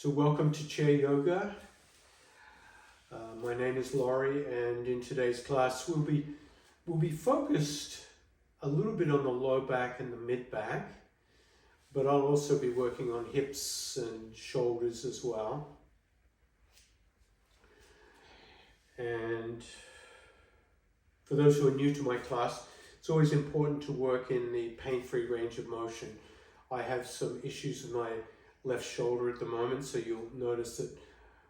So welcome to Chair Yoga. My name is Laurie, and in today's class we'll be focused a little bit on the low back and the mid back, but I'll also be working on hips and shoulders as well. And for those who are new to my class, it's always important to work in the pain-free range of motion. I have some issues with my left shoulder at the moment, so you'll notice that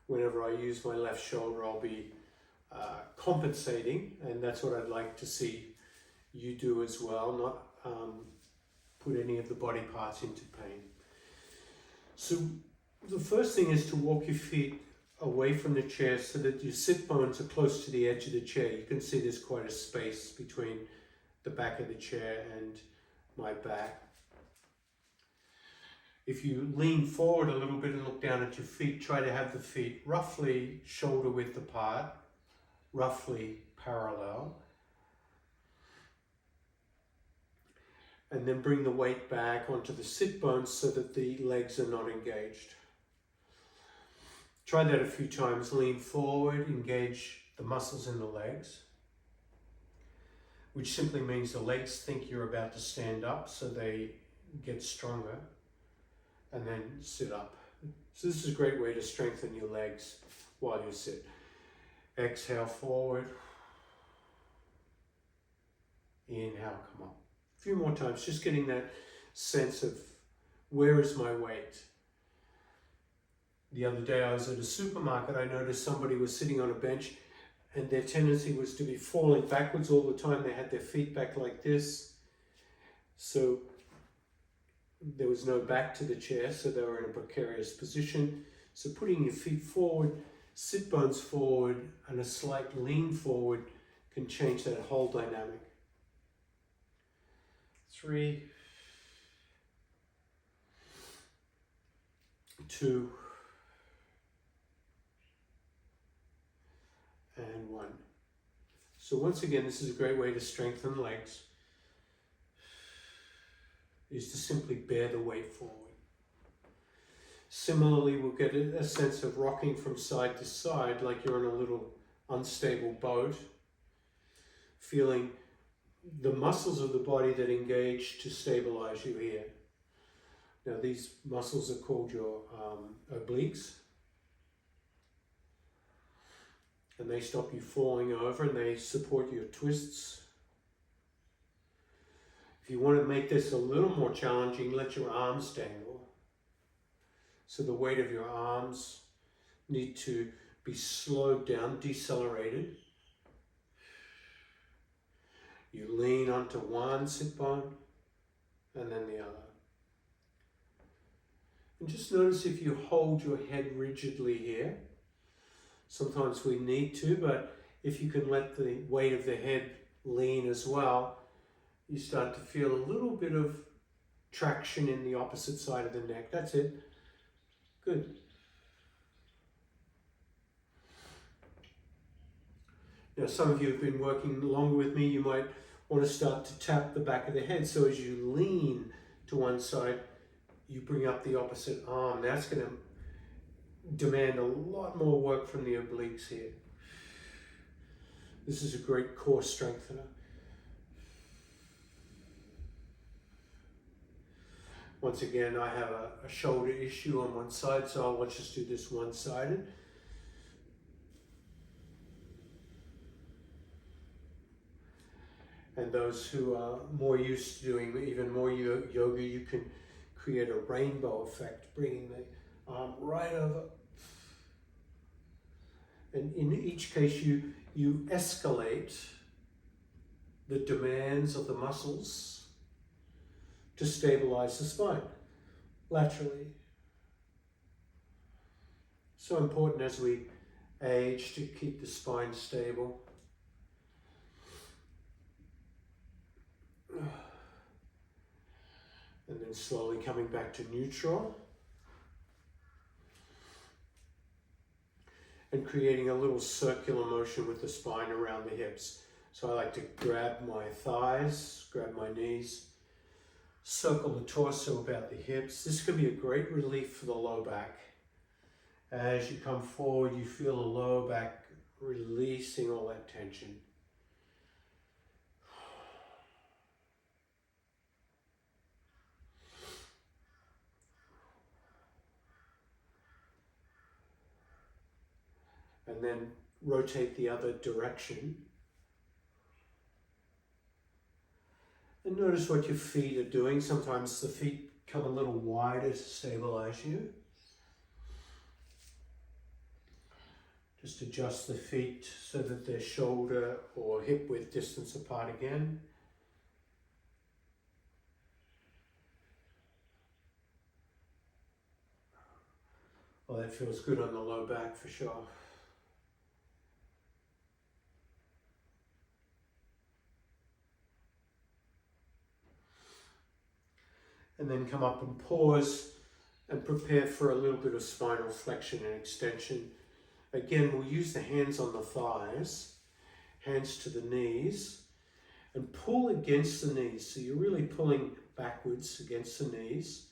whenever I use my left shoulder I'll be compensating, and that's what I'd like to see you do as well, not put any of the body parts into pain. So the first thing is to walk your feet away from the chair so that your sit bones are close to the edge of the chair. You can see there's quite a space between the back of the chair and my back. If you lean forward a little bit and look down at your feet, try to have the feet roughly shoulder width apart, roughly parallel. And then bring the weight back onto the sit bones so that the legs are not engaged. Try that a few times. Lean forward, engage the muscles in the legs, which simply means the legs think you're about to stand up, so they get stronger. And then sit up. So this is a great way to strengthen your legs while you sit. Exhale forward. Inhale, come up. A few more times, just getting that sense of where is my weight. The other day I was at a supermarket, I noticed somebody was sitting on a bench and their tendency was to be falling backwards all the time. They had their feet back like this. So there was no back to the chair, so they were in a precarious position. So putting your feet forward, sit bones forward, and a slight lean forward can change that whole dynamic. 3, 2, and 1. So once again, this is a great way to strengthen legs, is to simply bear the weight forward. Similarly, we'll get a sense of rocking from side to side, like you're in a little unstable boat, feeling the muscles of the body that engage to stabilize you here. Now these muscles are called your obliques, and they stop you falling over and they support your twists. If you want to make this a little more challenging, let your arms dangle. So the weight of your arms need to be slowed down, decelerated. You lean onto one sit bone and then the other. And just notice if you hold your head rigidly here. Sometimes we need to, but if you can let the weight of the head lean as well, you start to feel a little bit of traction in the opposite side of the neck. That's it. Good. Now, some of you have been working longer with me. You might want to start to tap the back of the head. So as you lean to one side, you bring up the opposite arm. That's going to demand a lot more work from the obliques here. This is a great core strengthener. Once again, I have a shoulder issue on one side, so let's just do this one-sided. And those who are more used to doing even more yoga, you can create a rainbow effect, bringing the arm right over. And in each case, you escalate the demands of the muscles to stabilize the spine laterally. So important as we age to keep the spine stable. And then slowly coming back to neutral. And creating a little circular motion with the spine around the hips. So I like to grab my thighs, grab my knees, circle the torso about the hips. This can be a great relief for the low back. As you come forward, you feel the lower back releasing all that tension. And then rotate the other direction. And notice what your feet are doing. Sometimes the feet come a little wider to stabilize you. Just adjust the feet so that they're shoulder or hip width distance apart again. Well, that feels good on the low back for sure. And then come up and pause and prepare for a little bit of spinal flexion and extension. Again, we'll use the hands on the thighs, hands to the knees, and pull against the knees. So you're really pulling backwards against the knees.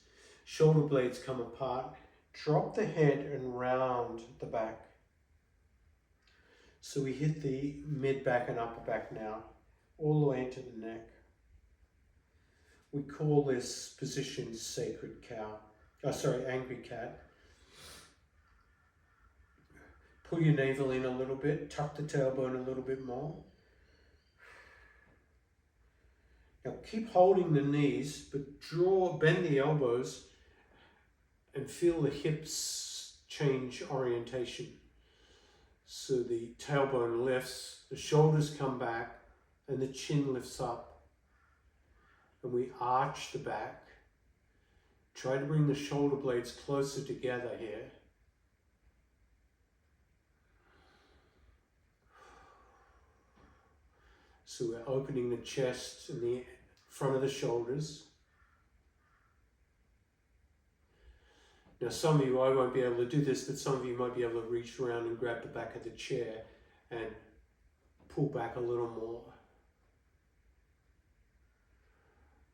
Shoulder blades come apart. Drop the head and round the back. So we hit the mid back and upper back now, all the way into the neck. We call this position sacred cow. Angry cat. Pull your navel in a little bit, tuck the tailbone a little bit more. Now keep holding the knees, but bend the elbows and feel the hips change orientation. So the tailbone lifts, the shoulders come back, and the chin lifts up. And we arch the back. Try to bring the shoulder blades closer together here. So we're opening the chest and the front of the shoulders. Now some of you, I won't be able to do this, but some of you might be able to reach around and grab the back of the chair and pull back a little more.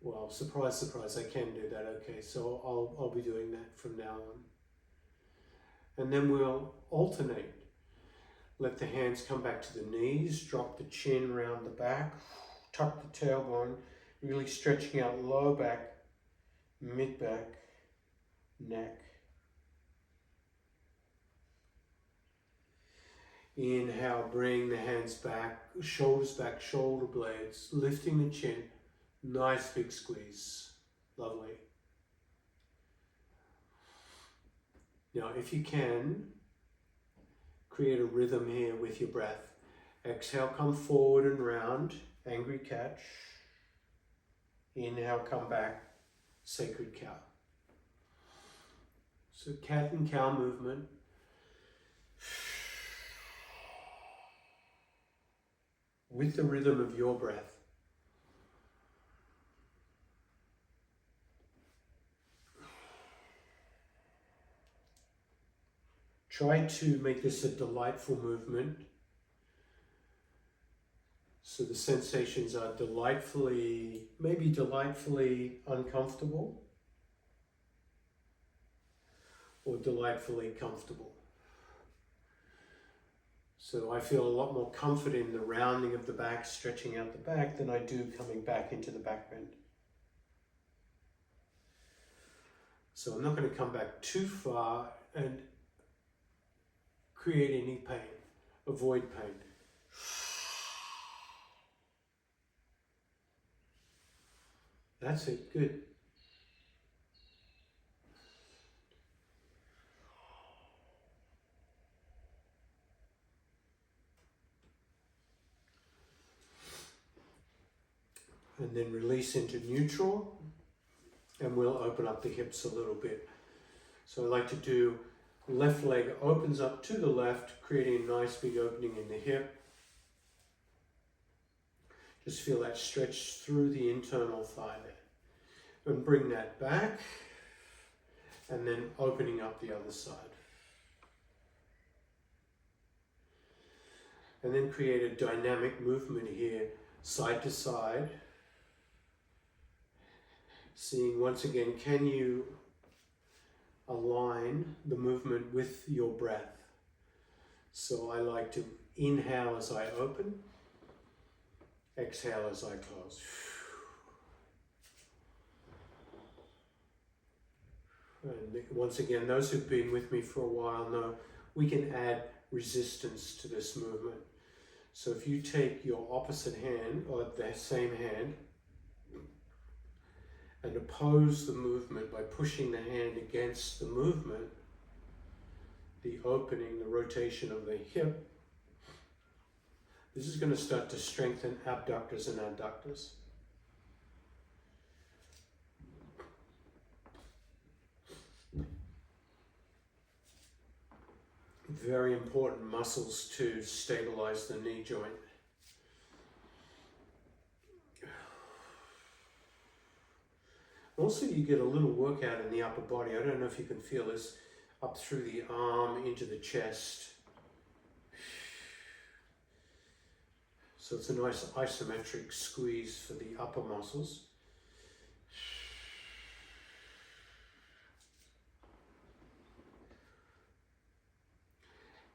Well, surprise, surprise, I can do that, okay, so I'll be doing that from now on. And then we'll alternate. Let the hands come back to the knees, drop the chin around the back, tuck the tailbone, really stretching out low back, mid back, neck. Inhale, bring the hands back, shoulders back, shoulder blades, lifting the chin. Nice big squeeze. Lovely. Now, if you can, create a rhythm here with your breath. Exhale, come forward and round, angry cat. Inhale, come back, sacred cow. So cat and cow movement. With the rhythm of your breath. Try to make this a delightful movement. So the sensations are maybe delightfully uncomfortable or delightfully comfortable. So I feel a lot more comfort in the rounding of the back, stretching out the back, than I do coming back into the back bend. So I'm not going to come back too far and create any pain. Avoid pain. That's it, good. And then release into neutral, and we'll open up the hips a little bit. So I like to do left leg opens up to the left, creating a nice big opening in the hip. Just feel that stretch through the internal thigh there. And bring that back, and then opening up the other side. And then create a dynamic movement here, side to side. Seeing once again, can you align the movement with your breath. So I like to inhale as I open, exhale as I close. And once again, those who've been with me for a while know we can add resistance to this movement. So if you take your opposite hand, or the same hand, and oppose the movement by pushing the hand against the movement, the opening, the rotation of the hip, this is going to start to strengthen abductors and adductors. Very important muscles to stabilize the knee joint. Also, you get a little workout in the upper body. I don't know if you can feel this up through the arm into the chest. So it's a nice isometric squeeze for the upper muscles.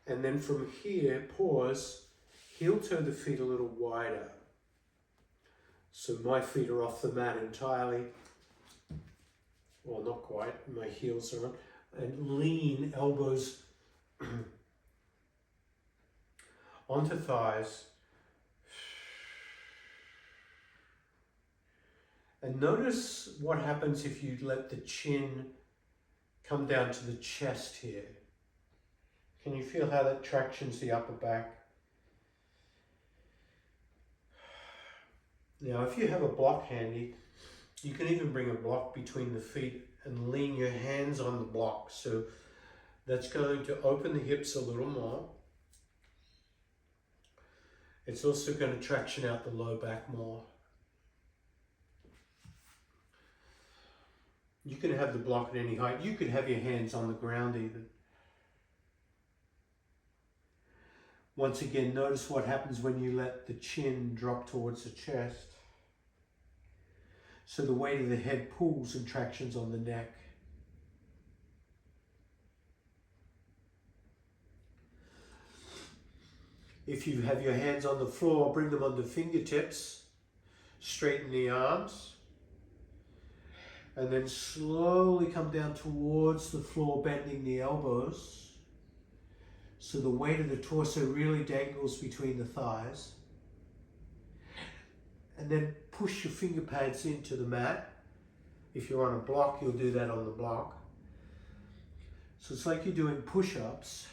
And then from here, pause, heel toe the feet a little wider. So my feet are off the mat entirely. Well, not quite, my heels are on. And lean elbows onto thighs. And notice what happens if you let the chin come down to the chest here. Can you feel how that tractions the upper back? Now, if you have a block handy, you can even bring a block between the feet and lean your hands on the block. So that's going to open the hips a little more. It's also going to traction out the low back more. You can have the block at any height. You could have your hands on the ground even. Once again, notice what happens when you let the chin drop towards the chest. So the weight of the head pulls and tractions on the neck. If you have your hands on the floor, bring them on the fingertips, straighten the arms, and then slowly come down towards the floor, bending the elbows. So the weight of the torso really dangles between the thighs. And then push your finger pads into the mat. If you're on a block, you'll do that on the block. So it's like you're doing push-ups,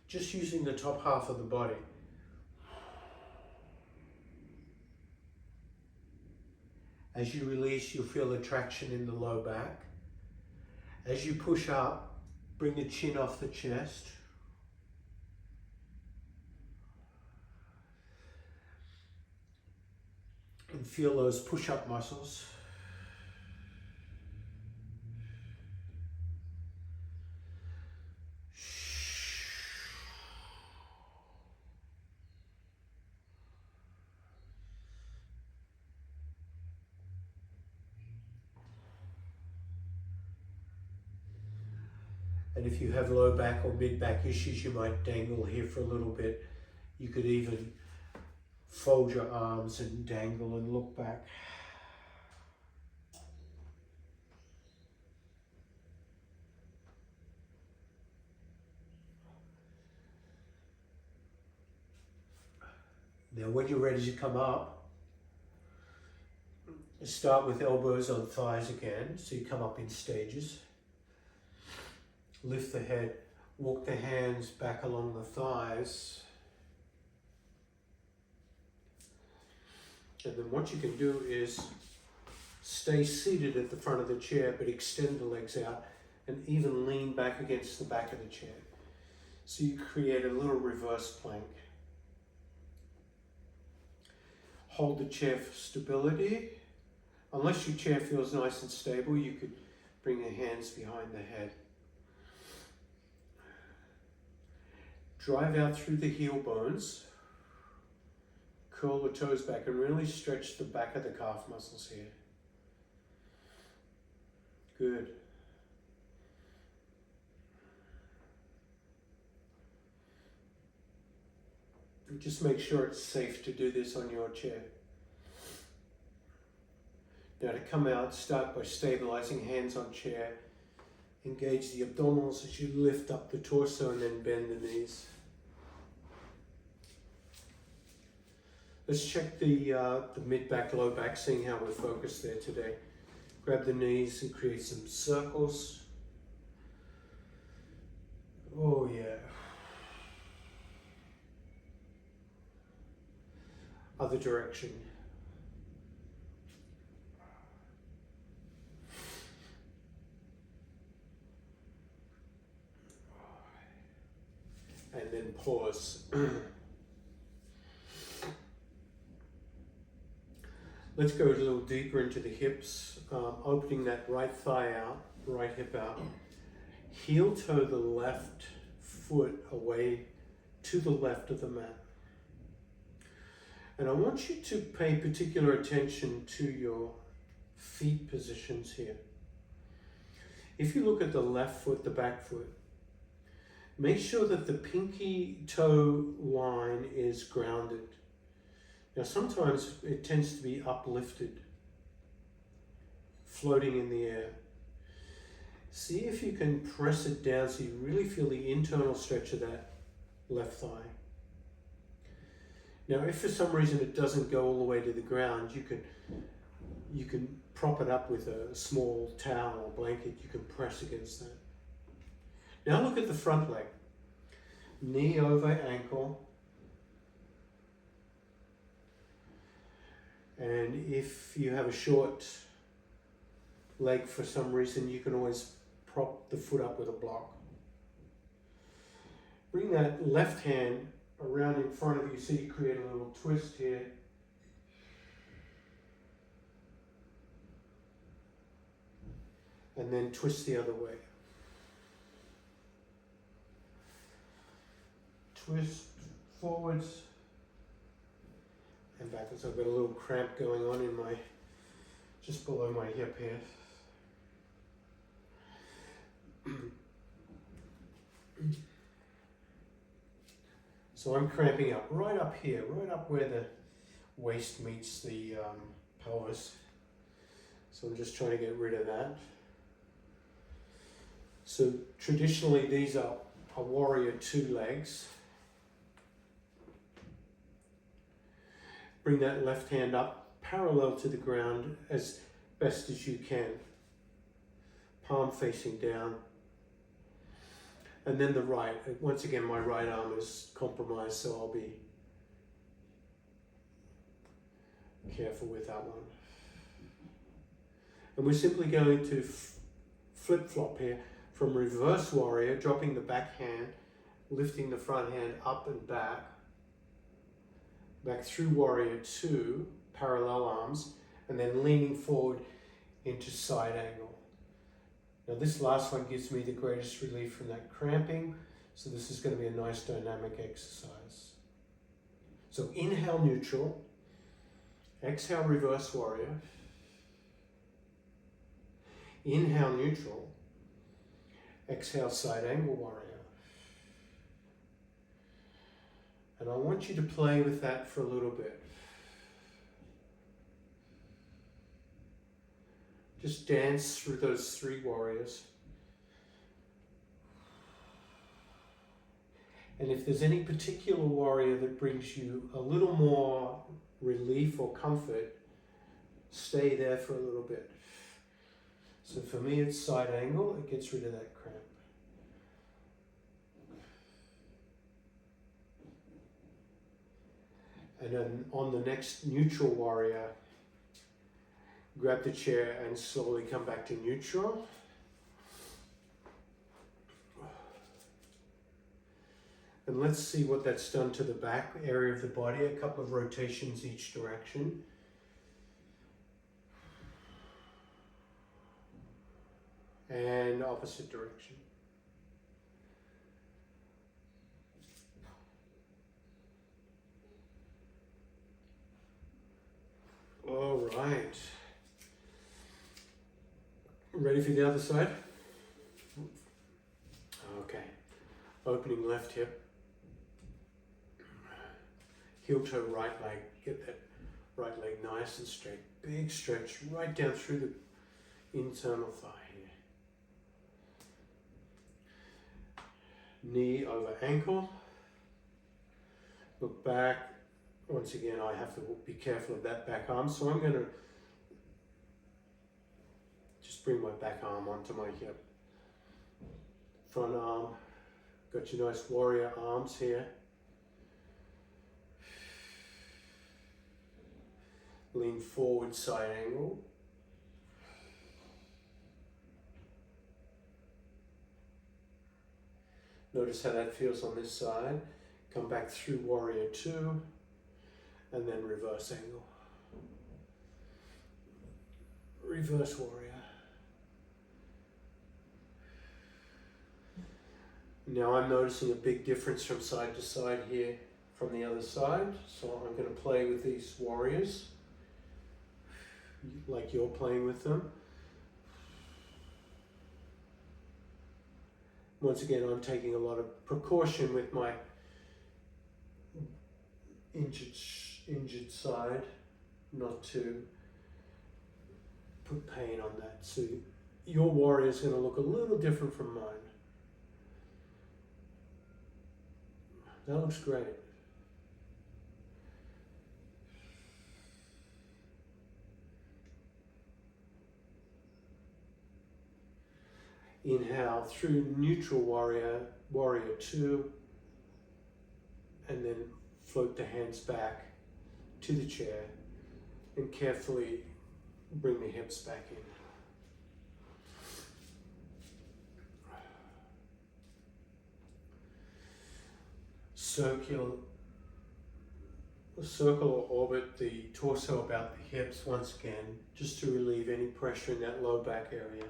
just using the top half of the body. As you release, you'll feel a traction in the low back. As you push up, bring the chin off the chest. And feel those push-up muscles. And if you have low back or mid back issues, you might dangle here for a little bit. You could even fold your arms and dangle and look back. Now when you're ready to come up, start with elbows on thighs again, so you come up in stages. Lift the head, walk the hands back along the thighs. And then what you can do is stay seated at the front of the chair, but extend the legs out and even lean back against the back of the chair. So you create a little reverse plank. Hold the chair for stability. Unless your chair feels nice and stable, you could bring your hands behind the head. Drive out through the heel bones. Curl the toes back and really stretch the back of the calf muscles here. Good. Just make sure it's safe to do this on your chair. Now to come out, start by stabilizing hands on chair. Engage the abdominals as you lift up the torso and then bend the knees. Let's check the mid-back, low back, seeing how we're focused there today. Grab the knees and create some circles. Oh yeah. Other direction. And then pause. Let's go a little deeper into the hips, opening that right thigh out, right hip out. Heel toe the left foot away to the left of the mat. And I want you to pay particular attention to your feet positions here. If you look at the left foot, the back foot, make sure that the pinky toe line is grounded. Now sometimes it tends to be uplifted, floating in the air. See if you can press it down so you really feel the internal stretch of that left thigh. Now if for some reason it doesn't go all the way to the ground, you can prop it up with a small towel or blanket. You can press against that. Now look at the front leg. Knee over ankle. And if you have a short leg for some reason, you can always prop the foot up with a block. Bring that left hand around in front of you so you create a little twist here. And then twist the other way. Twist forwards and backwards. I've got a little cramp going on in my, just below my hip here. So I'm cramping up right up here, right up where the waist meets the pelvis. So I'm just trying to get rid of that. So traditionally these are a warrior 2 legs. Bring that left hand up parallel to the ground as best as you can. Palm facing down. And then the right. Once again, my right arm is compromised, so I'll be careful with that one. And we're simply going to flip-flop here from reverse warrior, dropping the back hand, lifting the front hand up and back through warrior 2, parallel arms, and then leaning forward into side angle. Now this last one gives me the greatest relief from that cramping, so this is going to be a nice dynamic exercise. So inhale neutral, exhale reverse warrior, inhale neutral, exhale side angle warrior. And I want you to play with that for a little bit. Just dance through those 3 warriors. And if there's any particular warrior that brings you a little more relief or comfort, stay there for a little bit. So for me it's side angle, it gets rid of that cramp. And then on the next neutral warrior, grab the chair and slowly come back to neutral. And let's see what that's done to the back area of the body. A couple of rotations each direction. And opposite direction. All right. Ready for the other side? Okay. Opening left hip. Heel toe right leg. Get that right leg nice and straight. Big stretch right down through the internal thigh here. Knee over ankle. Look back. Once again, I have to be careful of that back arm, so I'm going to just bring my back arm onto my hip. Front arm. Got your nice warrior arms here. Lean forward, side angle. Notice how that feels on this side. Come back through warrior two, and then reverse angle. Reverse warrior. Now I'm noticing a big difference from side to side here from the other side. So I'm going to play with these warriors like you're playing with them. Once again, I'm taking a lot of precaution with my injured side, not to put pain on that. So your warrior is going to look a little different from mine. That looks great. Inhale through neutral warrior, warrior two, and then float the hands back to the chair and carefully bring the hips back in. Circle or orbit the torso about the hips once again, just to relieve any pressure in that low back area.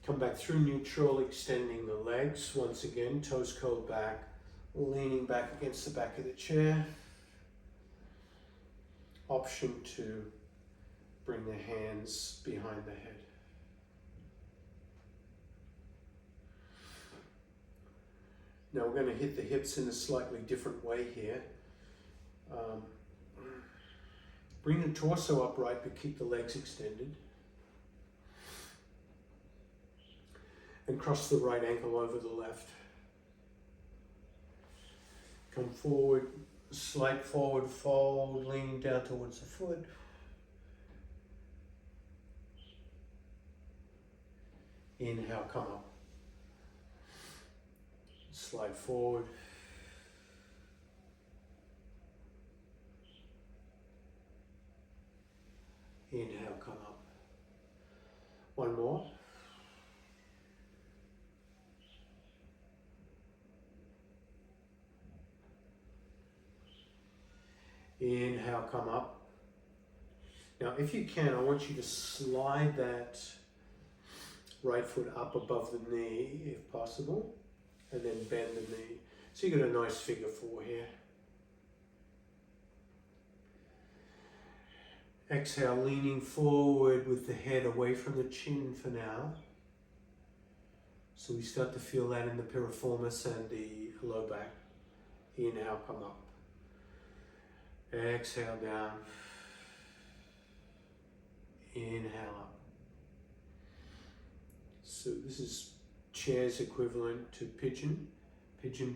Come back through neutral, extending the legs once again, toes curled back, leaning back against the back of the chair. Option to bring the hands behind the head. Now we're going to hit the hips in a slightly different way here. Bring the torso upright but keep the legs extended. And cross the right ankle over the left. Come forward, slight forward fold, leaning down towards the foot. Inhale, come up. Slide forward. Inhale, come up. One more. Inhale, come up. Now, if you can, I want you to slide that right foot up above the knee, if possible, and then bend the knee. So you got a nice figure four here. Exhale, leaning forward with the head away from the chin for now. So we start to feel that in the piriformis and the low back. Inhale, come up. Exhale down. Inhale up. So this is chair's equivalent to pigeon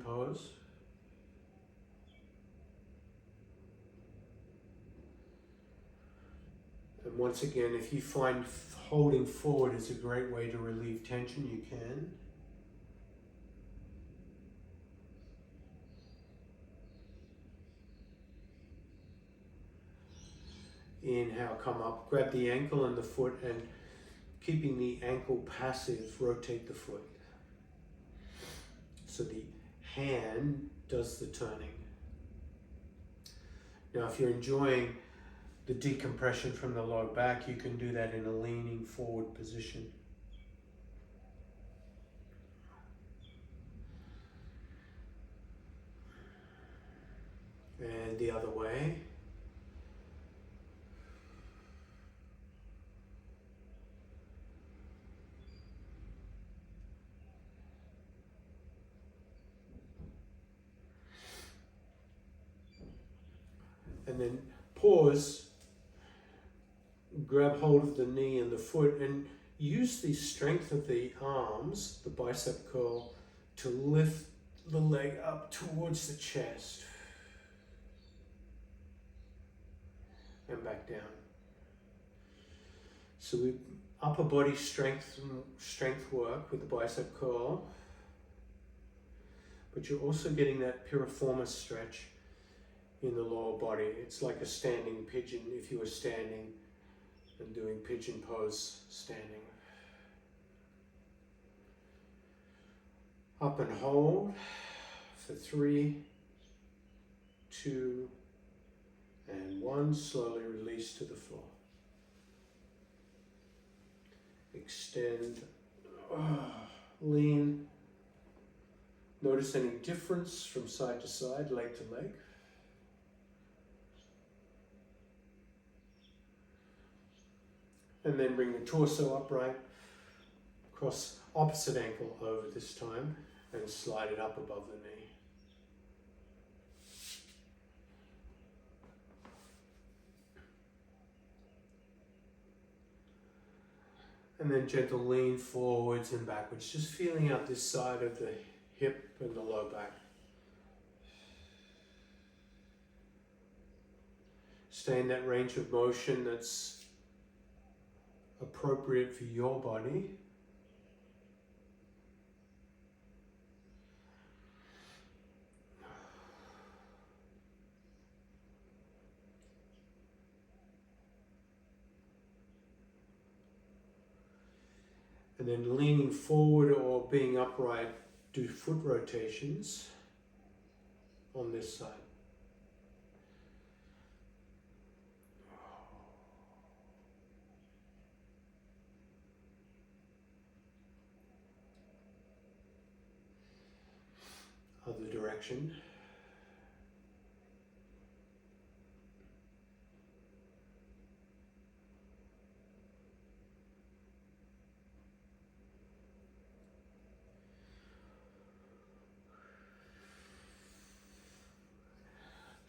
pose. And once again, if you find holding forward is a great way to relieve tension, you can. Inhale, come up, grab the ankle and the foot, and keeping the ankle passive, rotate the foot. So the hand does the turning. Now, if you're enjoying the decompression from the low back, you can do that in a leaning forward position. And the other way. And then pause, grab hold of the knee and the foot, and use the strength of the arms, the bicep curl, to lift the leg up towards the chest and back down. So we upper body strength work with the bicep curl, but you're also getting that piriformis stretch in the lower body. It's like a standing pigeon if you were standing and doing pigeon pose standing. Up and hold for 3, 2, and 1. Slowly release to the floor. Extend, lean. Notice any difference from side to side, leg to leg. And then bring the torso upright, cross opposite ankle over this time, and slide it up above the knee. And then gentle lean forwards and backwards, just feeling out this side of the hip and the low back. Stay in that range of motion that's appropriate for your body. And then leaning forward or being upright, do foot rotations on this side. Other direction.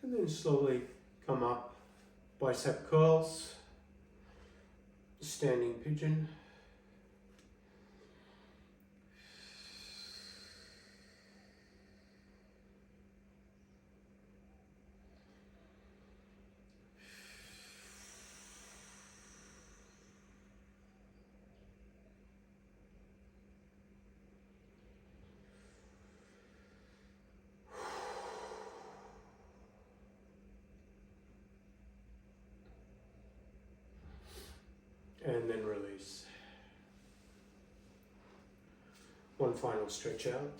And then slowly come up, bicep curls, standing pigeon. And then release. One final stretch out.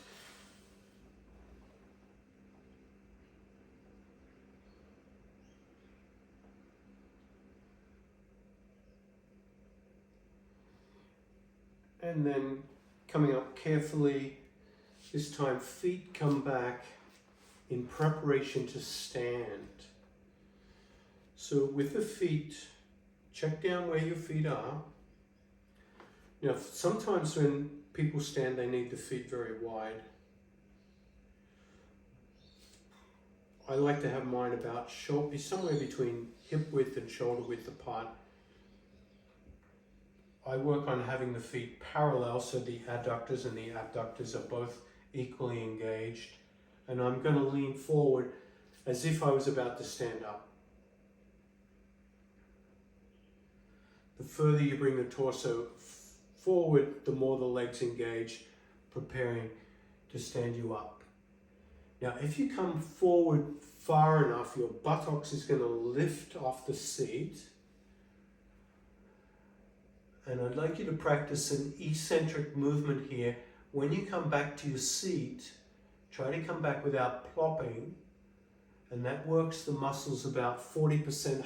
And then coming up carefully, this time feet come back in preparation to stand. So with the feet, check down where your feet are. Now, sometimes when people stand, they need the feet very wide. I like to have mine about somewhere between hip width and shoulder width apart. I work on having the feet parallel so the adductors and the abductors are both equally engaged. And I'm going to lean forward as if I was about to stand up. The further you bring the torso forward, the more the legs engage, preparing to stand you up. Now, if you come forward far enough, your buttocks is going to lift off the seat. And I'd like you to practice an eccentric movement here. When you come back to your seat, try to come back without plopping. And that works the muscles about 40%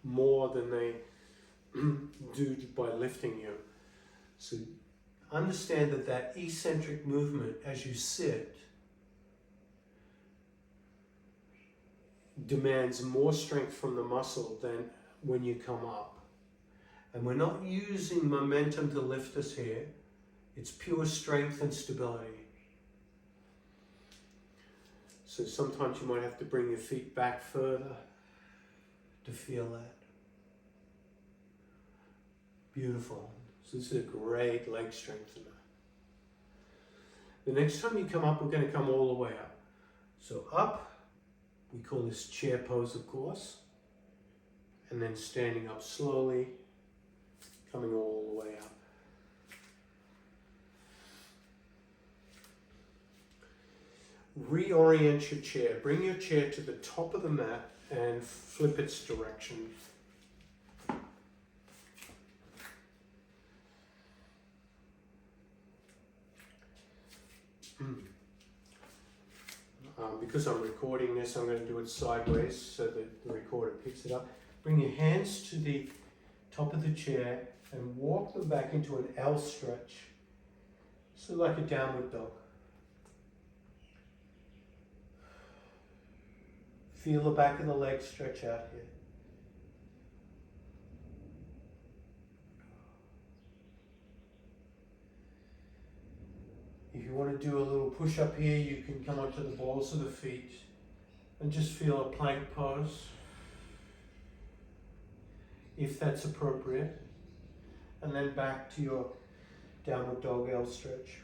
more than they do by lifting you. So understand that eccentric movement as you sit demands more strength from the muscle than when you come up. And we're not using momentum to lift us here. It's pure strength and stability. So sometimes you might have to bring your feet back further to feel that. Beautiful. So this is a great leg strengthener. The next time you come up, we're going to come all the way up. So up, we call this chair pose, of course. And then standing up slowly, coming all the way up. Reorient your chair. Bring your chair to the top of the mat and flip its direction. Because I'm recording this, I'm going to do it sideways so that the recorder picks it up. Bring your hands to the top of the chair and walk them back into an L stretch. So like a downward dog. Feel the back of the leg stretch out here. If you want to do a little push up here, you can come onto the balls of the feet and just feel a plank pose, if that's appropriate. And then back to your downward dog L stretch.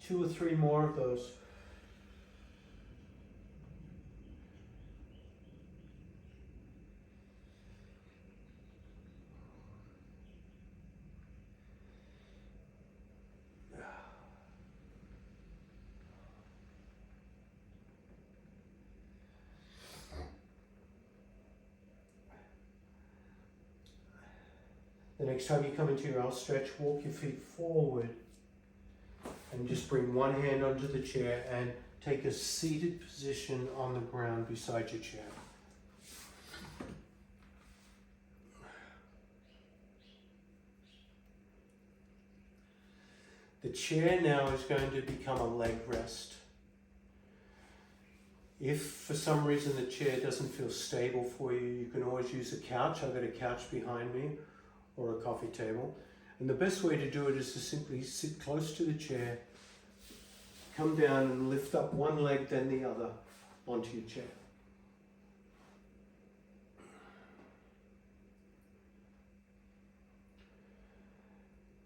2 or 3 more of those. The next time you come into your L stretch, walk your feet forward and just bring one hand onto the chair and take a seated position on the ground beside your chair. The chair now is going to become a leg rest. If for some reason the chair doesn't feel stable for you, you can always use a couch. I've got a couch behind me or a coffee table. And the best way to do it is to simply sit close to the chair, come down and lift up one leg then the other onto your chair.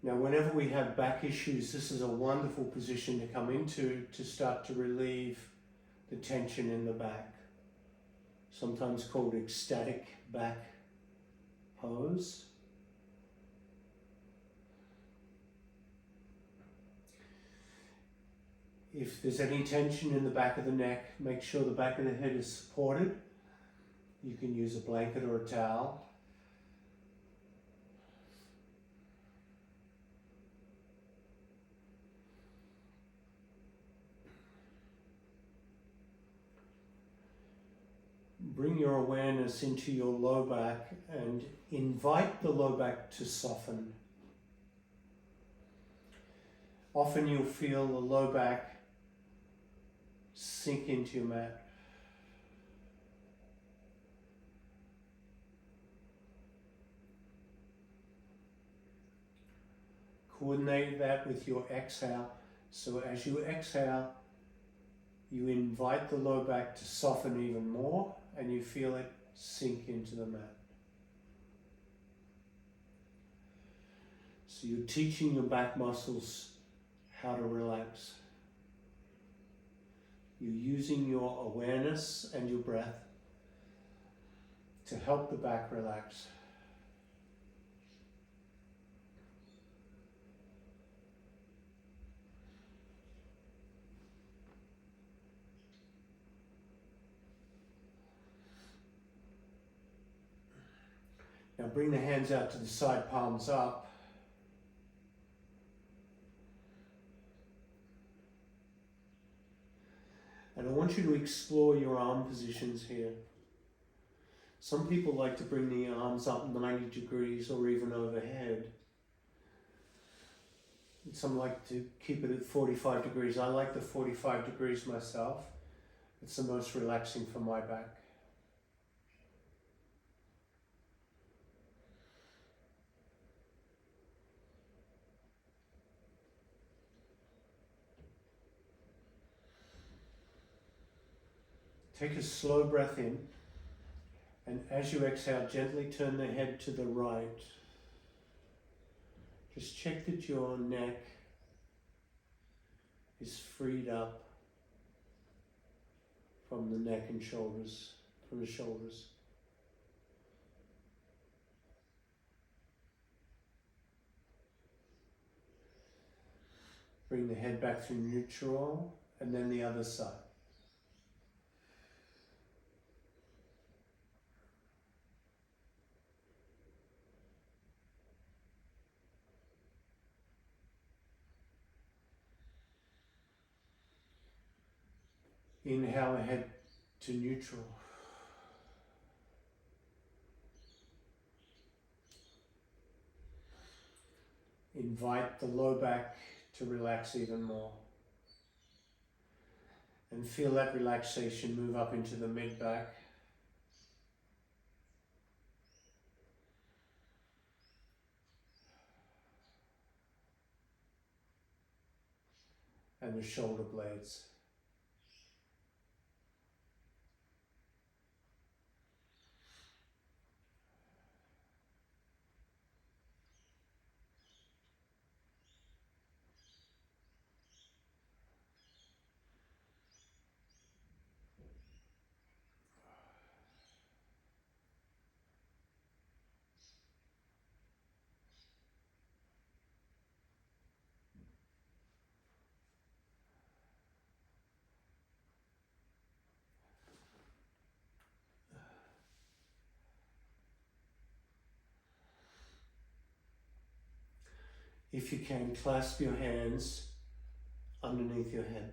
Now, whenever we have back issues, this is a wonderful position to come into to start to relieve the tension in the back, sometimes called ecstatic back pose. If there's any tension in the back of the neck, make sure the back of the head is supported. You can use a blanket or a towel. Bring your awareness into your low back and invite the low back to soften. Often you'll feel the low back sink into your mat. Coordinate that with your exhale. So as you exhale, you invite the low back to soften even more and you feel it sink into the mat. So you're teaching your back muscles how to relax. You're using your awareness and your breath to help the back relax. Now bring the hands out to the side, palms up. And I want you to explore your arm positions here. Some people like to bring the arms up 90 degrees or even overhead. Some like to keep it at 45 degrees. I like the 45 degrees myself. It's the most relaxing for my back. Take a slow breath in, and as you exhale, gently turn the head to the right. Just check that your neck is freed up from the neck and shoulders, from the shoulders. Bring the head back through neutral, and then the other side. Inhale, head to neutral. Invite the low back to relax even more. And feel that relaxation move up into the mid back. And the shoulder blades. If you can, clasp your hands underneath your head.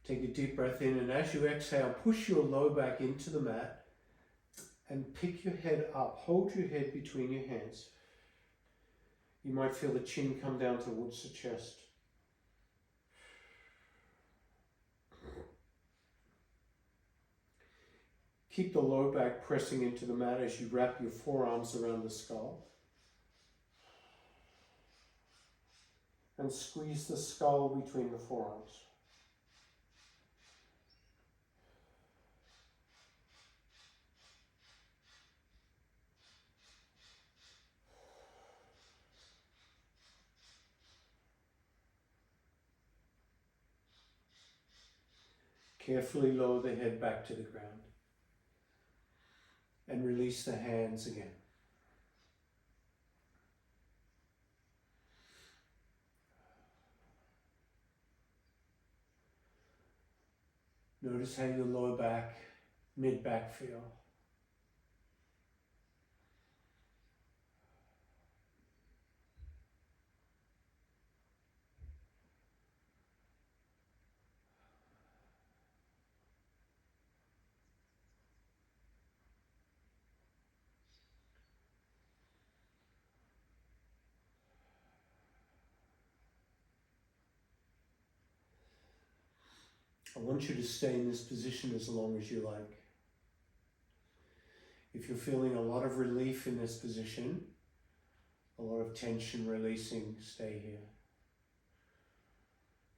Take a deep breath in, and as you exhale, push your low back into the mat and pick your head up. Hold your head between your hands. You might feel the chin come down towards the chest. Keep the low back pressing into the mat as you wrap your forearms around the skull. And squeeze the skull between the forearms. Carefully lower the head back to the ground. And release the hands again. Notice how your lower back, mid back feel. I want you to stay in this position as long as you like. If you're feeling a lot of relief in this position, a lot of tension releasing, stay here.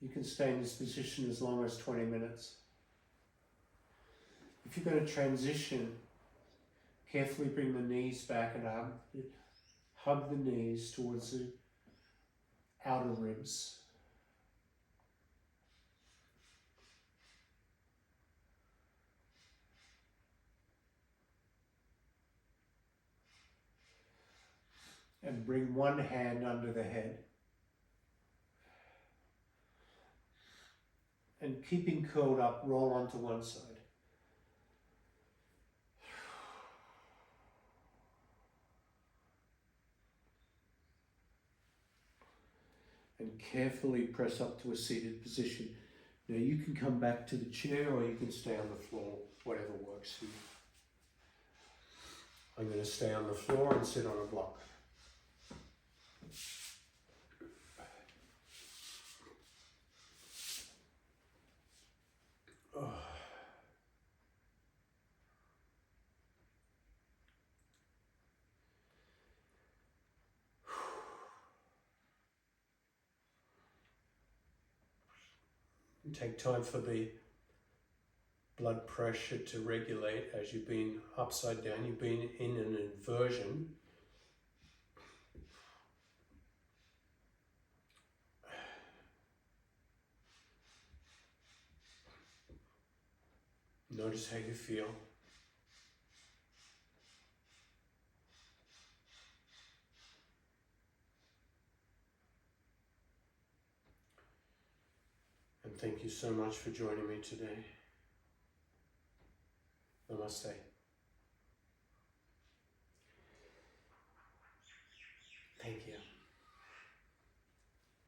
You can stay in this position as long as 20 minutes. If you're going to transition, carefully bring the knees back and hug the knees towards the outer ribs. And bring one hand under the head. And keeping curled up, roll onto one side. carefully press up to a seated position. Now you can come back to the chair or you can stay on the floor, whatever works for you. I'm going to stay on the floor and sit on a block. And take time for the blood pressure to regulate as you've been upside down, you've been in an inversion. Notice how you feel. And thank you so much for joining me today. Namaste.